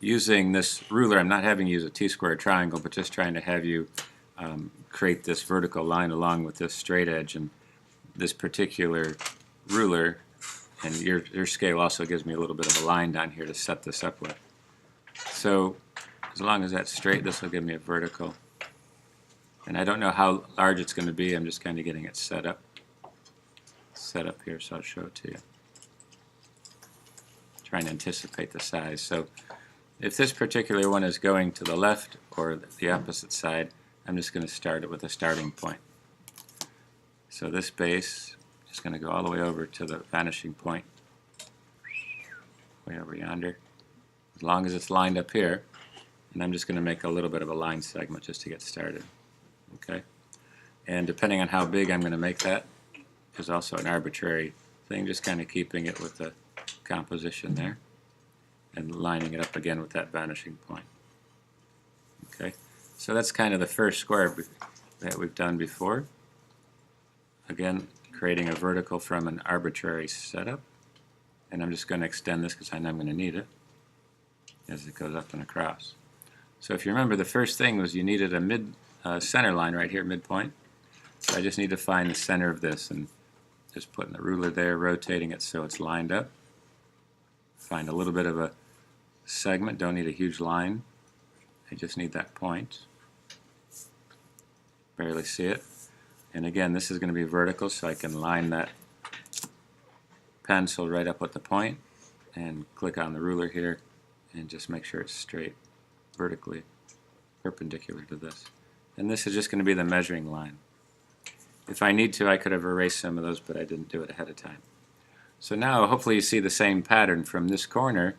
using this ruler, I'm not having you use a T-square triangle, but just trying to have you create this vertical line along with this straight edge. And this particular ruler, and your scale also gives me a little bit of a line down here to set this up with. So as long as that's straight, this will give me a vertical. And I don't know how large it's going to be. I'm just kind of getting it set up here, so I'll show it to you. Trying to anticipate the size. So if this particular one is going to the left or the opposite side, I'm just going to start it with a starting point. So this base is going to go all the way over to the vanishing point, way over yonder, as long as it's lined up here. And I'm just going to make a little bit of a line segment just to get started. Okay, and depending on how big I'm going to make that is also an arbitrary thing, just kind of keeping it with the composition there and lining it up again with that vanishing point. Okay, so that's kind of the first square that we've done before. Again, creating a vertical from an arbitrary setup, and I'm just going to extend this because I know I'm going to need it as it goes up and across. So if you remember, the first thing was you needed a center line right here, midpoint. So I just need to find the center of this and just putting the ruler there, rotating it so it's lined up. Find a little bit of a segment, don't need a huge line. I just need that point. Barely see it. And again, this is going to be vertical, so I can line that pencil right up with the point and click on the ruler here and just make sure it's straight, vertically perpendicular to this. And this is just going to be the measuring line. If I need to, I could have erased some of those, but I didn't do it ahead of time. So now hopefully you see the same pattern from this corner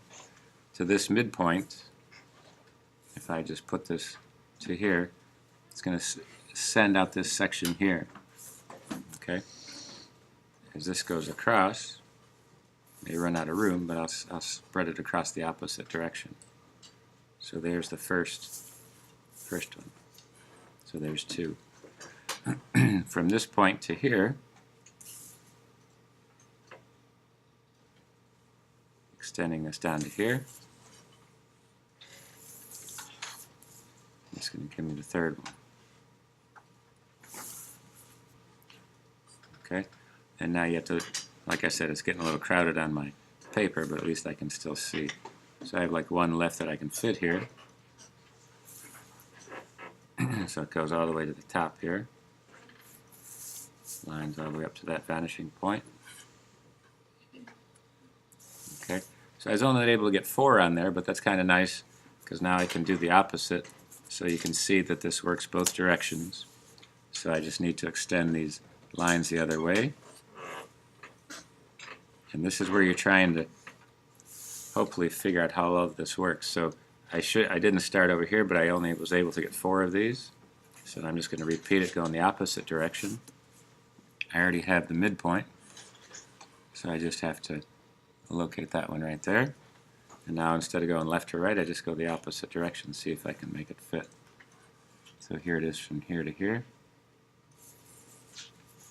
to this midpoint. If I just put this to here, it's going to send out this section here. Okay? As this goes across, I may run out of room, but I'll spread it across the opposite direction. So there's the first one. So there's two. From this point to here, extending this down to here, it's going to give me the third one. Okay, and now you have to, like I said, it's getting a little crowded on my paper, but at least I can still see. So I have like one left that I can fit here. So it goes all the way to the top here. Lines all the way up to that vanishing point. Okay, so I was only able to get 4 on there, but that's kind of nice because now I can do the opposite. So you can see that this works both directions. So I just need to extend these lines the other way. And this is where you're trying to hopefully figure out how all of this works. So I didn't start over here, but I only was able to get 4 of these. So I'm just going to repeat it, go in the opposite direction. I already have the midpoint, so I just have to locate that one right there. And now instead of going left to right, I just go the opposite direction, see if I can make it fit. So here it is from here to here.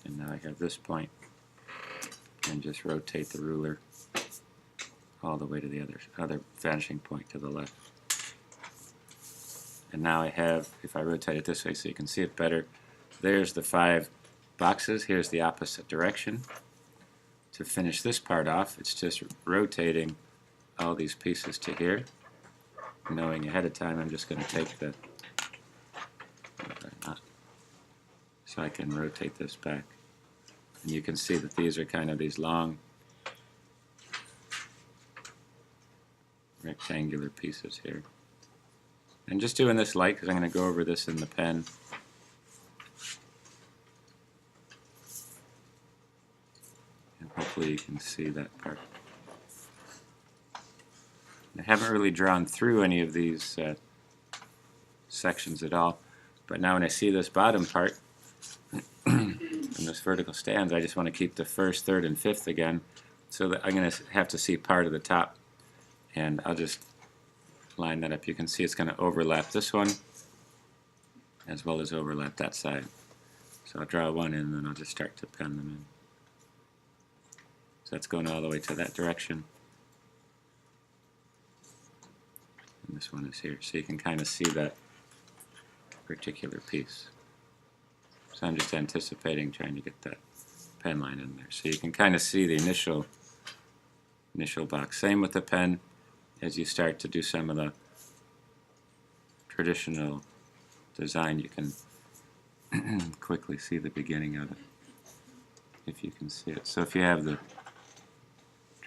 And now I have this point, and just rotate the ruler all the way to the other vanishing point to the left. And now I have, if I rotate it this way so you can see it better, there's the 5 boxes. Here's the opposite direction. To finish this part off, it's just rotating all these pieces to here. Knowing ahead of time, I'm just going to take the, so I can rotate this back. And you can see that these are kind of these long rectangular pieces here. And just doing this light because I'm going to go over this in the pen. And hopefully you can see that part. I haven't really drawn through any of these sections at all, but now when I see this bottom part and this vertical stands, I just want to keep the first, third, and fifth again, so that I'm going to have to see part of the top, and I'll just line that up. You can see it's going to overlap this one as well as overlap that side. So I'll draw one in, and then I'll just start to pen them in. So that's going all the way to that direction. this one is here. So you can kind of see that particular piece. So I'm just anticipating trying to get that pen line in there. So you can kind of see the initial box. Same with the pen. As you start to do some of the traditional design, you can quickly see the beginning of it, if you can see it. So if you have the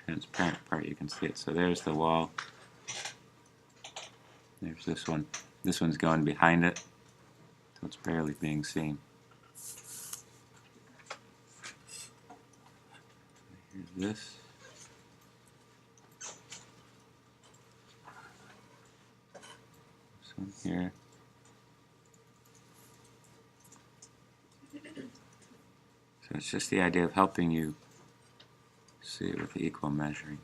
transparent part, you can see it. So there's the wall. There's this one. This one's going behind it, so it's barely being seen. Here's this. This one here. So it's just the idea of helping you see it with the equal measuring.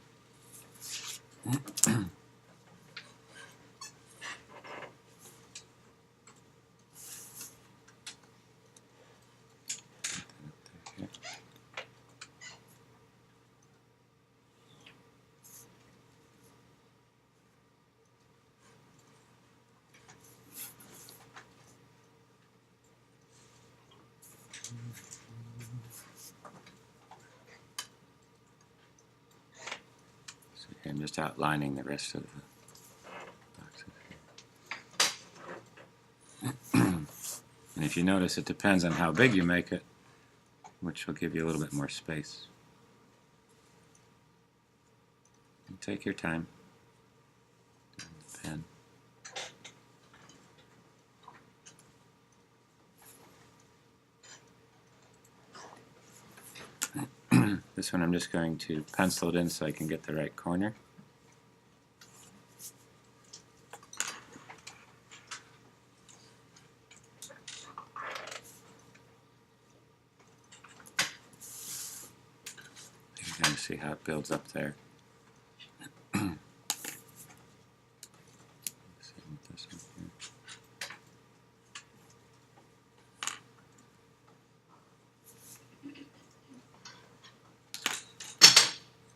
So I'm just outlining the rest of the boxes. And if you notice, it depends on how big you make it, which will give you a little bit more space. And take your time. Pen. This one I'm just going to pencil it in so I can get the right corner. You can kind of see how it builds up there.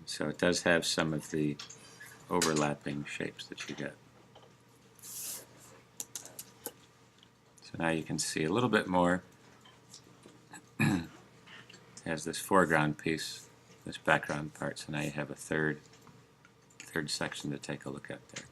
So it does have some of the overlapping shapes that you get. So now you can see a little bit more. It has this foreground piece, this background part, so now you have a third section to take a look at there.